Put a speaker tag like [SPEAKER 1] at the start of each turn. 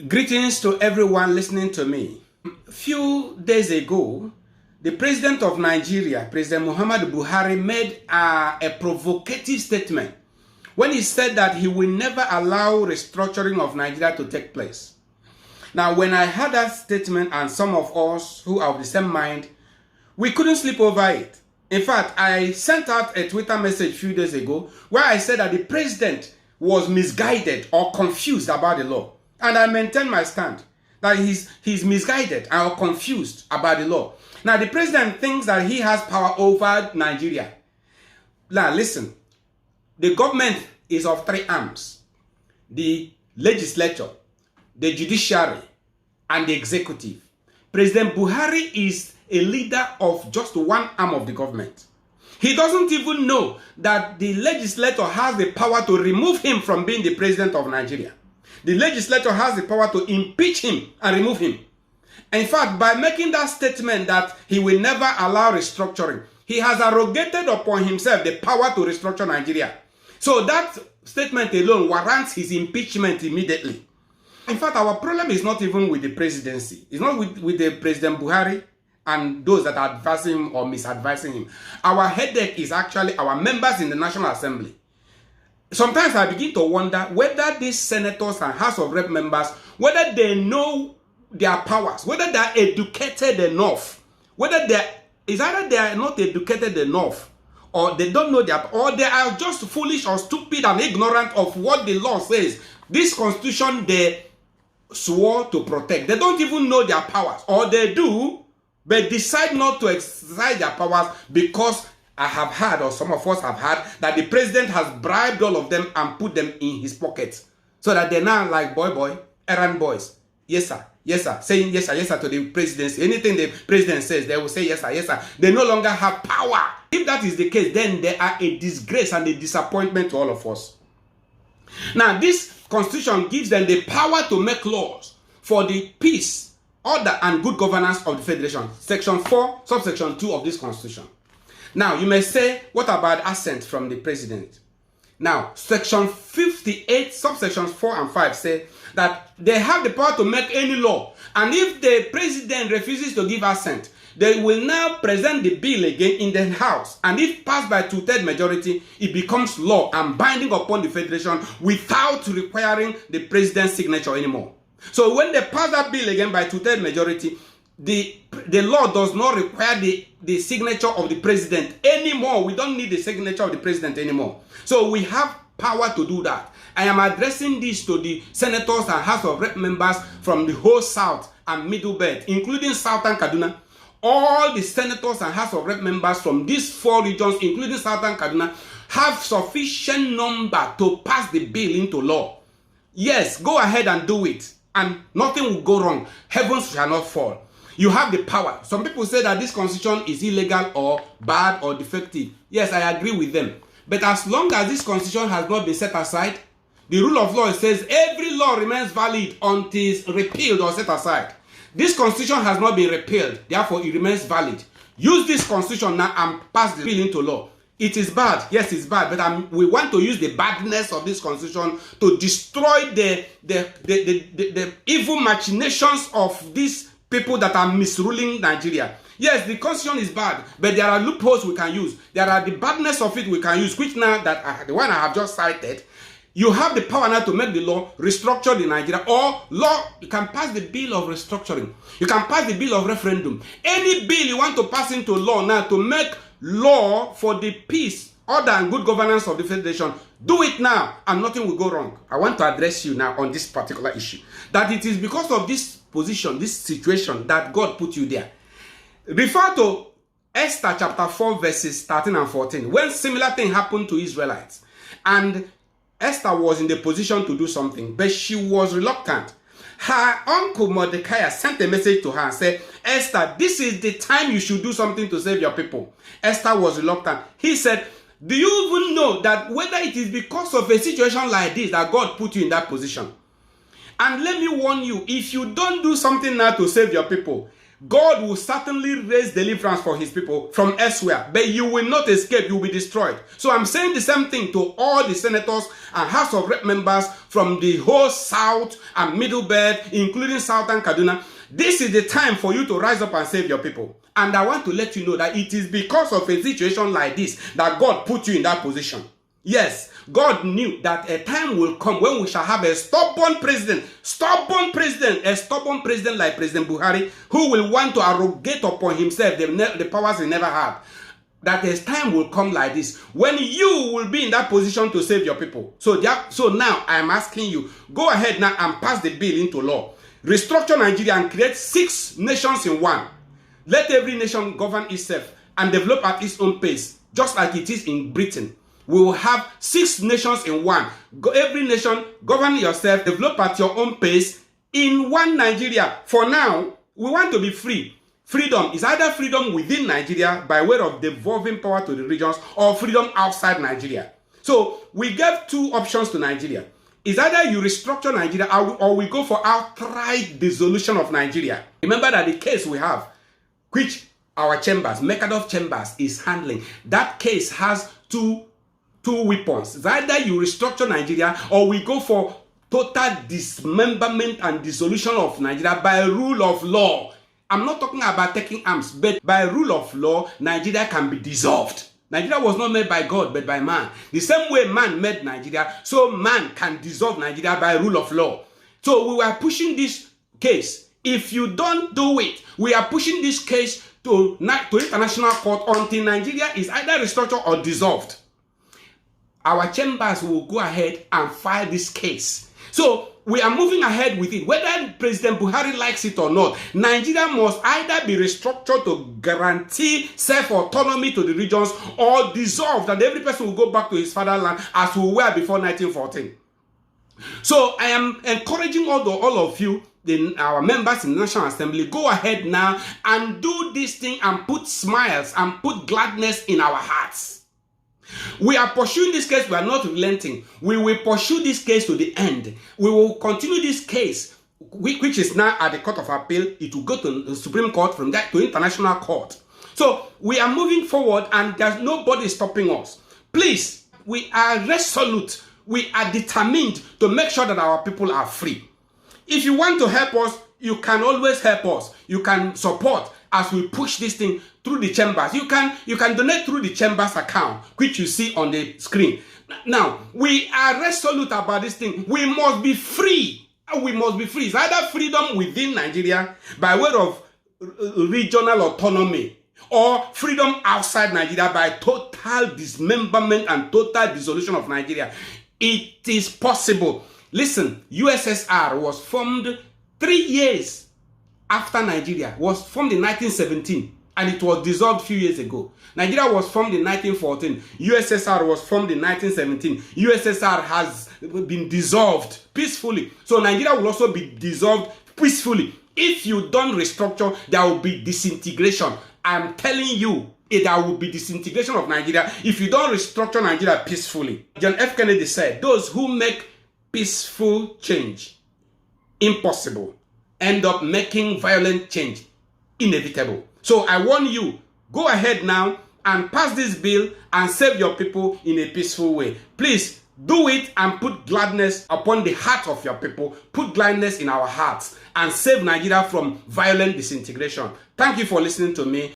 [SPEAKER 1] Greetings to everyone listening to me. A few days ago, the President of Nigeria, President Muhammadu Buhari, made a provocative statement when he said that he will never allow restructuring of Nigeria to take place. Now, when I heard that statement, and some of us who are of the same mind, we couldn't sleep over it. In fact, I sent out a Twitter message a few days ago where I said that the president was misguided or confused about the law. And I maintain my stand that he's misguided or confused about the law. Now, the president thinks that he has power over Nigeria. Now, listen. The government is of three arms: the legislature, the judiciary, and the executive. President Buhari is a leader of just one arm of the government. He doesn't even know that the legislature has the power to remove him from being the president of Nigeria. The legislature has the power to impeach him and remove him. In fact, by making that statement that he will never allow restructuring, he has arrogated upon himself the power to restructure Nigeria. So that statement alone warrants his impeachment immediately. In fact, our problem is not even with the presidency. It's not with the President Buhari and those that are advising him or misadvising him. Our headache is actually our members in the National Assembly. Sometimes I begin to wonder whether these senators and House of Rep members, whether they know their powers, whether they are educated enough, whether it's either they are not educated enough, or they don't know or they are just foolish or stupid and ignorant of what the law says. This constitution they swore to protect. They don't even know their powers, or they do, but decide not to exercise their powers because I have heard, or some of us have heard, that the president has bribed all of them and put them in his pockets. So that they're now like boy, errand boys. Yes, sir, saying yes, sir to the presidency. Anything the president says, they will say yes, sir. They no longer have power. If that is the case, then they are a disgrace and a disappointment to all of us. Now, this constitution gives them the power to make laws for the peace, order, and good governance of the federation. Section 4, subsection 2 of this constitution. Now, you may say, what about assent from the president? Now, section 58, subsections 4 and 5 say that they have the power to make any law. And if the president refuses to give assent, they will now present the bill again in the House. And if passed by 2/3 majority, it becomes law and binding upon the federation without requiring the president's signature anymore. So when they pass that bill again by 2/3 majority, the law does not require the signature of the president anymore. We don't need the signature of the president anymore. So we have power to do that. I am addressing this to the senators and House of Rep members from the whole South and Middle Belt, including Southern Kaduna. All the senators and House of Rep members from these 4 regions, including Southern Kaduna, have sufficient number to pass the bill into law. Yes, go ahead and do it, and nothing will go wrong. Heavens shall not fall. You have the power. Some people say that this constitution is illegal or bad or defective. Yes, I agree with them. But as long as this constitution has not been set aside, the rule of law says every law remains valid until it's repealed or set aside. This constitution has not been repealed, therefore it remains valid. Use this constitution now and pass the bill into law. It is bad, yes, it's bad, but we want to use the badness of this constitution to destroy the evil machinations of these people that are misruling Nigeria. Yes, the constitution is bad, but there are loopholes we can use. There are the badness of it we can use, which now that the one I have just cited, you have the power now to make the law, restructure the Nigeria, or law, you can pass the bill of restructuring. You can pass the bill of referendum. Any bill you want to pass into law now to make law for the peace, order, and good governance of the federation, do it now and nothing will go wrong. I want to address you now on this particular issue. That it is because of this position, this situation, that God put you there. Refer to Esther chapter 4 verses 13 and 14, when similar thing happened to Israelites. And Esther was in the position to do something, but she was reluctant. Her uncle Mordecai sent a message to her and said, Esther, this is the time you should do something to save your people. Esther was reluctant. He said, do you even know that whether it is because of a situation like this that God put you in that position? And let me warn you, if you don't do something now to save your people, God will certainly raise deliverance for his people from elsewhere, but you will not escape, you will be destroyed. So I'm saying the same thing to all the senators and House of Rep members from the whole South and Middle Belt, including Southern Kaduna. This is the time for you to rise up and save your people. And I want to let you know that it is because of a situation like this that God put you in that position. Yes, God knew that a time will come when we shall have a stubborn president like President Buhari, who will want to arrogate upon himself the powers he never had. That a time will come like this when you will be in that position to save your people. So now I am asking you, go ahead now and pass the bill into law. Restructure Nigeria and create 6 nations in one. Let every nation govern itself and develop at its own pace, just like it is in Britain. We will have 6 nations in one. Every nation govern yourself, develop at your own pace in one Nigeria. For now, we want to be free. Freedom is either freedom within Nigeria by way of devolving power to the regions, or freedom outside Nigeria. So we gave 2 options to Nigeria. It's either you restructure Nigeria or we go for outright dissolution of Nigeria. Remember that the case we have, which our chambers, Mekadov chambers, is handling, that case has two weapons. It's either you restructure Nigeria or we go for total dismemberment and dissolution of Nigeria by rule of law. I'm not talking about taking arms, but by rule of law, Nigeria can be dissolved. Nigeria was not made by God, but by man. The same way man made Nigeria, so man can dissolve Nigeria by rule of law. So we were pushing this case. If you don't do it, we are pushing this case to international court until Nigeria is either restructured or dissolved. Our chambers will go ahead and file this case. So we are moving ahead with it. Whether President Buhari likes it or not, Nigeria must either be restructured to guarantee self-autonomy to the regions, or dissolved, and every person will go back to his fatherland as we were before 1914. So I am encouraging all of you, our members in the National Assembly, go ahead now and do this thing and put smiles and put gladness in our hearts. We are pursuing this case. We are not relenting. We will pursue this case to the end. We will continue this case, which is now at the Court of Appeal. It will go to the Supreme Court, from that to international court. So we are moving forward and there's nobody stopping us. Please, we are resolute. We are determined to make sure that our people are free. If you want to help us, you can always help us. You can support as we push this thing through the chambers. You can donate through the chambers account, which you see on the screen. Now, we are resolute about this thing. We must be free. We must be free. It's either freedom within Nigeria by way of regional autonomy, or freedom outside Nigeria by total dismemberment and total dissolution of Nigeria. It is possible. Listen, USSR was formed 3 years after Nigeria. Was formed in 1917 and it was dissolved a few years ago. Nigeria was formed in 1914. USSR was formed in 1917. USSR has been dissolved peacefully. So Nigeria will also be dissolved peacefully. If you don't restructure, there will be disintegration. I'm telling you, there will be disintegration of Nigeria if you don't restructure Nigeria peacefully. John F. Kennedy said, those who make peaceful change impossible end up making violent change inevitable. So I warn you, go ahead now and pass this bill and save your people in a peaceful way. Please do it and put gladness upon the heart of your people. Put gladness in our hearts and save Nigeria from violent disintegration. Thank you for listening to me.